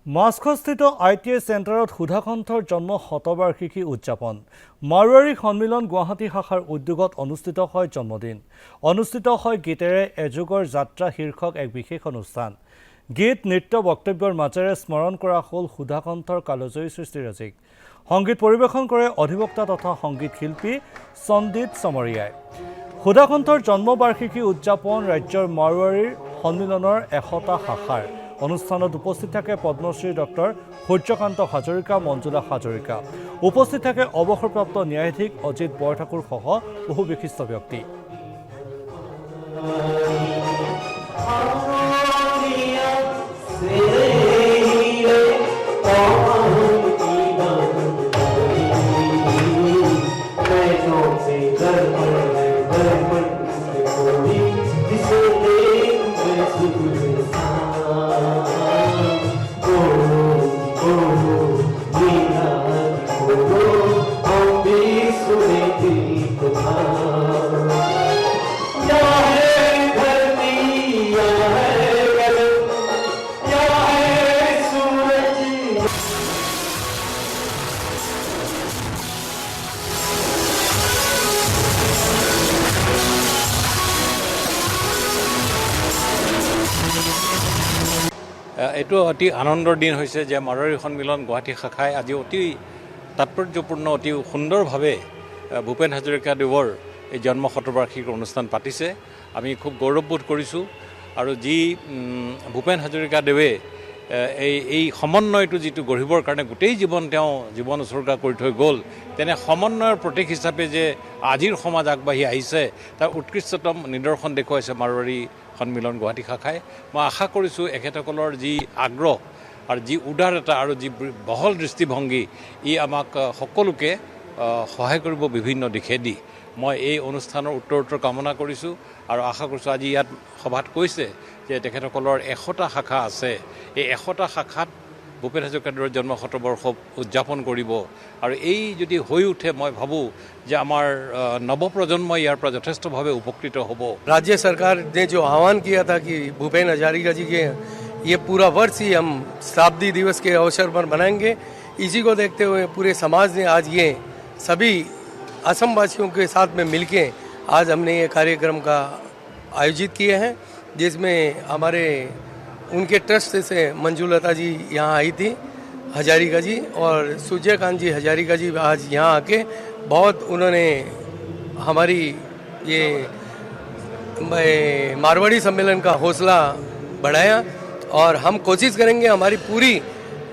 মাস্কস্থিত ITI চেণ্টাৰত সুধাকণ্ঠৰ জন্ম শতবাৰ্ষিকী উদযাপন। মাৰোৱাৰী সন্মিলন গুৱাহাটী শাখাৰ উদ্যোগত অনুষ্ঠিত হয় জন্মদিন। অনুষ্ঠিত হয় গীতেৰে এযুগৰ যাত্ৰা শীৰ্ষক এক বিশেষ অনুষ্ঠান। গীত নৃত্য বক্তব্যৰ মাজেৰে স্মৰণ কৰা হ'ল সুধাকণ্ঠৰ কালজয়ী সৃষ্টিৰাজিক। সংগীত পৰিৱেশন কৰে অধিবক্তা তথা সংগীত শিল্পী সন্দীপ চমৰীয়াই। সুধাকণ্ঠৰ জন্মবাৰ্ষিকী উদযাপন ৰাজ্যৰ মাৰোৱাৰীৰ সন্মিলনৰ 100টা শাখাৰ। অনুষ্ঠানত উপস্থিত থাকে পদ্মশ্ৰী ডক্টৰ সূৰ্যকান্ত হাজৰিকা, মঞ্জুলা হাজৰিকা। উপস্থিত থাকে অৱসৰপ্ৰাপ্ত ন্যায়াধীশ অজিত বৰঠাকুৰ সহ বহু বিশিষ্ট ব্যক্তি। এইটো অতি আনন্দৰ দিন হৈছে যে মাৰোৱাৰী সন্মিলন গুৱাহাটী শাখাই আজি অতি তাৎপৰ্যপূৰ্ণ অতি সুন্দৰভাৱে ভূপেন হাজৰিকাদেৱৰ এই জন্ম শতবাৰ্ষিকী অনুষ্ঠান পাতিছে। আমি খুব গৌৰৱবোধ কৰিছোঁ আৰু যি ভূপেন হাজৰিকাদেৱে এই সমন্বয়টো যিটো গঢ়িবৰ কাৰণে গোটেই তেওঁ জীৱন উৎসৰ্গা কৰি থৈ গ'ল, তেনে সমন্বয়ৰ প্ৰতীক হিচাপে যে আজিৰ সমাজ আগবাঢ়ি আহিছে তাৰ উৎকৃষ্টতম নিদৰ্শন দেখুৱাইছে মাৰোৱাৰী সন্মিলন গুৱাহাটী শাখাই। মই আশা কৰিছোঁ এখেতসকলৰ যি আগ্ৰহ আৰু যি উদাৰতা আৰু যি বহল দৃষ্টিভংগী ই আমাক সকলোকে সহায় কৰিব বিভিন্ন দিশেদি। মই এই অনুষ্ঠানৰ উত্তৰোত্তৰ কামনা কৰিছোঁ আৰু আশা কৰিছোঁ আজি ইয়াত সভাত কৈছে যে তেখেতসকলৰ 100টা শাখা আছে। এই 100টা শাখাত ভূপেন হাজৰিকাদেৱৰ জন্ম শতবৰ্ষ উদযাপন কৰিব আৰু এই যদি হৈ উঠে মই ভাবোঁ যে আমাৰ নৱপ্ৰজন্মই ইয়াৰ পৰা যথেষ্টভাৱে উপকৃত হ'ব। राज्य सरकार ने जो आह्वान किया था कि भूपेन हजारिका जी के ये पूरा वर्ष ही हम शताब्दी दिवस के अवसर पर मनाएंगे, इसी को देखते हुए पूरे समाज ने आज ये सभी असम वासियों के साथ में मिलके आज हमने ये कार्यक्रम का आयोजित किए हैं, जिसमें हमारे उनके ट्रस्ट से मंजूलता जी यहाँ आई थी हजारिका जी, और सूर्यकांत जी हजारिका जी आज यहाँ आके बहुत उन्होंने हमारी ये मारवाड़ी सम्मेलन का हौसला बढ़ाया। और हम कोशिश करेंगे, हमारी पूरी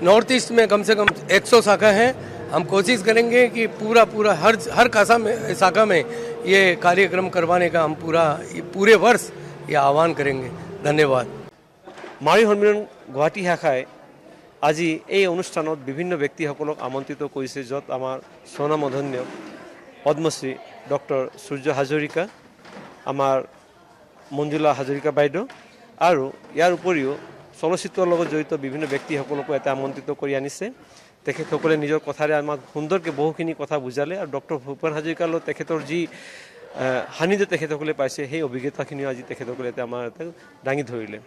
नॉर्थ ईस्ट में कम से कम 100 शाखा हैं, हम कोशिश करेंगे कि पूरा हर शाखा में ये कार्यक्रम करवाने का हम पूरे वर्ष ये आह्वान करेंगे। धन्यवाद। মাৰোৱাৰী সন্মিলন গুৱাহাটী শাখাই আজি এই অনুষ্ঠানত বিভিন্ন ব্যক্তিসকলক আমন্ত্ৰিত কৰিছে, য'ত আমাৰ স্বনামধন্য পদ্মশ্ৰী ডক্টৰ সূৰ্য হাজৰিকা, আমাৰ মঞ্জুলা হাজৰিকা বাইদেউ আৰু ইয়াৰ উপৰিও চলচ্চিত্ৰৰ লগত জড়িত বিভিন্ন ব্যক্তিসকলকো এটা আমন্ত্ৰিত কৰি আনিছে। তেখেতসকলে নিজৰ কথাৰে আমাক সুন্দৰকৈ বহুখিনি কথা বুজালে আৰু ডক্টৰ ভূপেন হাজৰিকাৰ লগত তেখেতৰ যি সান্নিধ্য তেখেতসকলে পাইছে সেই অভিজ্ঞতাখিনিও আজি তেখেতসকলে আমাৰ দাঙি ধৰিলে।